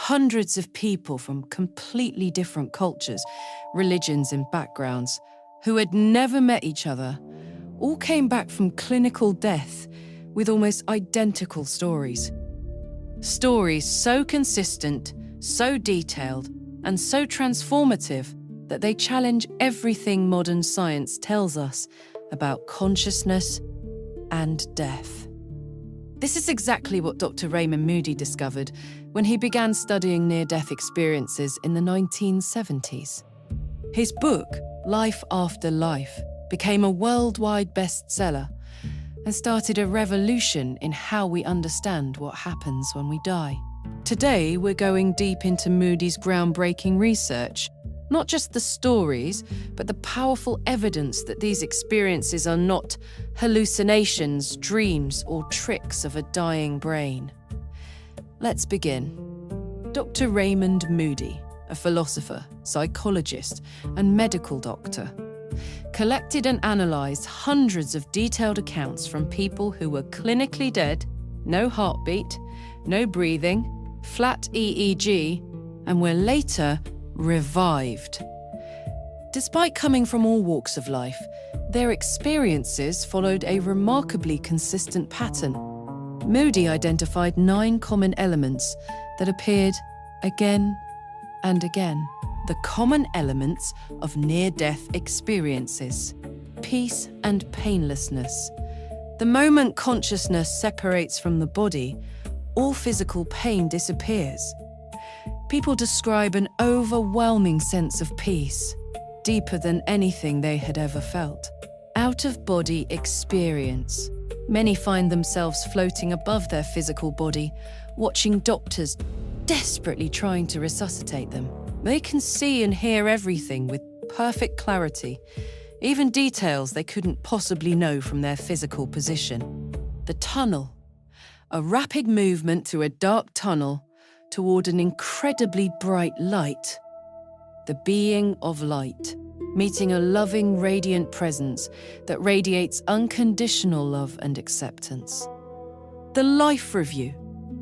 Hundreds of people from completely different cultures, religions and backgrounds, who had never met each other, all came back from clinical death with almost identical stories. Stories so consistent, so detailed, and so transformative that they challenge everything modern science tells us about consciousness and death. This is exactly what Dr. Raymond Moody discovered when he began studying near-death experiences in the 1970s. His book, Life After Life, became a worldwide bestseller and started a revolution in how we understand what happens when we die. Today, we're going deep into Moody's groundbreaking research, not just the stories, but the powerful evidence that these experiences are not hallucinations, dreams, or tricks of a dying brain. Let's begin. Dr. Raymond Moody, a philosopher, psychologist, and medical doctor, collected and analysed hundreds of detailed accounts from people who were clinically dead, no heartbeat, no breathing, flat EEG, and were later revived. Despite coming from all walks of life, their experiences followed a remarkably consistent pattern. Moody identified 9 common elements that appeared again and again. The common elements of near-death experiences: peace and painlessness. The moment consciousness separates from the body, all physical pain disappears. People describe an overwhelming sense of peace, deeper than anything they had ever felt. Out-of-body experience. Many find themselves floating above their physical body, watching doctors desperately trying to resuscitate them. They can see and hear everything with perfect clarity, even details they couldn't possibly know from their physical position. The tunnel. A rapid movement through a dark tunnel toward an incredibly bright light. The being of light, meeting a loving, radiant presence that radiates unconditional love and acceptance. The life review,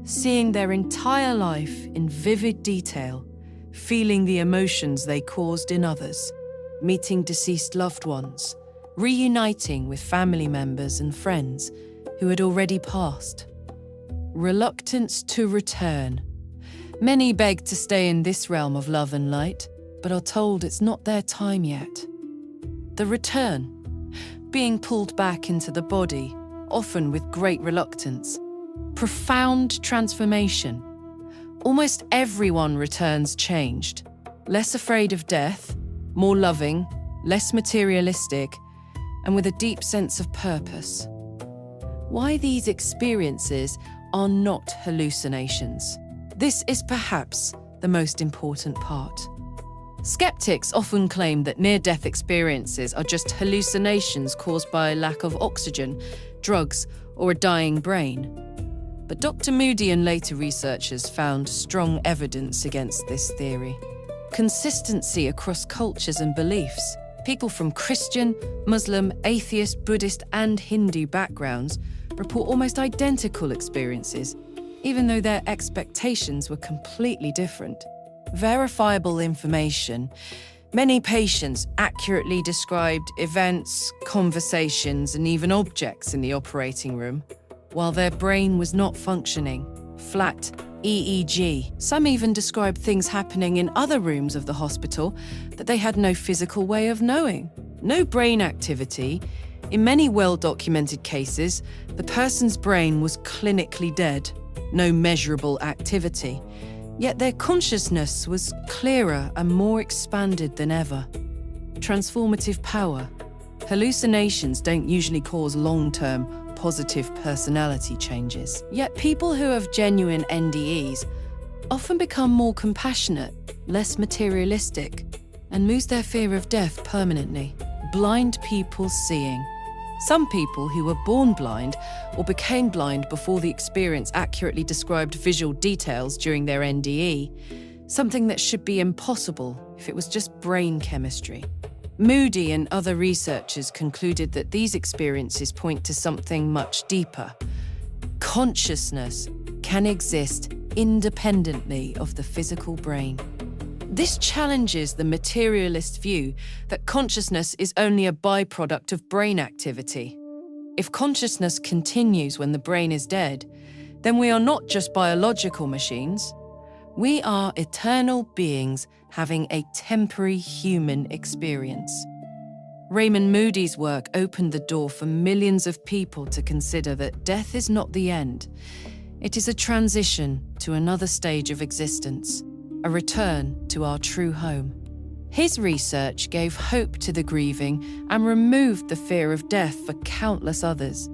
seeing their entire life in vivid detail, feeling the emotions they caused in others, meeting deceased loved ones, reuniting with family members and friends who had already passed. Reluctance to return. Many beg to stay in this realm of love and light, but are told it's not their time yet. The return. Being pulled back into the body, often with great reluctance. Profound transformation. Almost everyone returns changed, less afraid of death, more loving, less materialistic, and with a deep sense of purpose. Why these experiences are not hallucinations. This is perhaps the most important part. Skeptics often claim that near-death experiences are just hallucinations caused by a lack of oxygen, drugs, or a dying brain. But Dr. Moody and later researchers found strong evidence against this theory. Consistency across cultures and beliefs. People from Christian, Muslim, atheist, Buddhist, and Hindu backgrounds report almost identical experiences, even though their expectations were completely different. Verifiable information. Many patients accurately described events, conversations, and even objects in the operating room, while their brain was not functioning. Flat EEG. Some even described things happening in other rooms of the hospital that they had no physical way of knowing. No brain activity. In many well-documented cases, the person's brain was clinically dead. No measurable activity. Yet their consciousness was clearer and more expanded than ever. Transformative power. Hallucinations don't usually cause long-term positive personality changes. Yet people who have genuine NDEs often become more compassionate, less materialistic, and lose their fear of death permanently. Blind people seeing. Some people who were born blind or became blind before the experience accurately described visual details during their NDE, something that should be impossible if it was just brain chemistry. Moody and other researchers concluded that these experiences point to something much deeper. Consciousness can exist independently of the physical brain. This challenges the materialist view that consciousness is only a byproduct of brain activity. If consciousness continues when the brain is dead, then we are not just biological machines. We are eternal beings having a temporary human experience. Raymond Moody's work opened the door for millions of people to consider that death is not the end. It is a transition to another stage of existence, a return to our true home. His research gave hope to the grieving and removed the fear of death for countless others.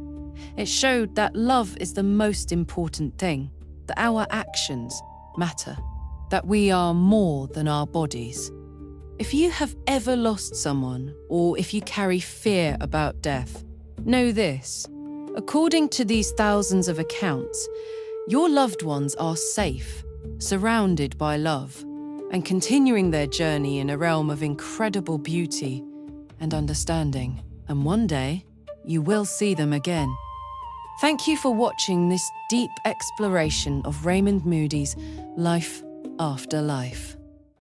It showed that love is the most important thing, that our actions matter, that we are more than our bodies. If you have ever lost someone, or if you carry fear about death, know this. According to these thousands of accounts, your loved ones are safe, surrounded by love, and continuing their journey in a realm of incredible beauty and understanding. And one day, you will see them again. Thank you for watching this deep exploration of Raymond Moody's Life After Life.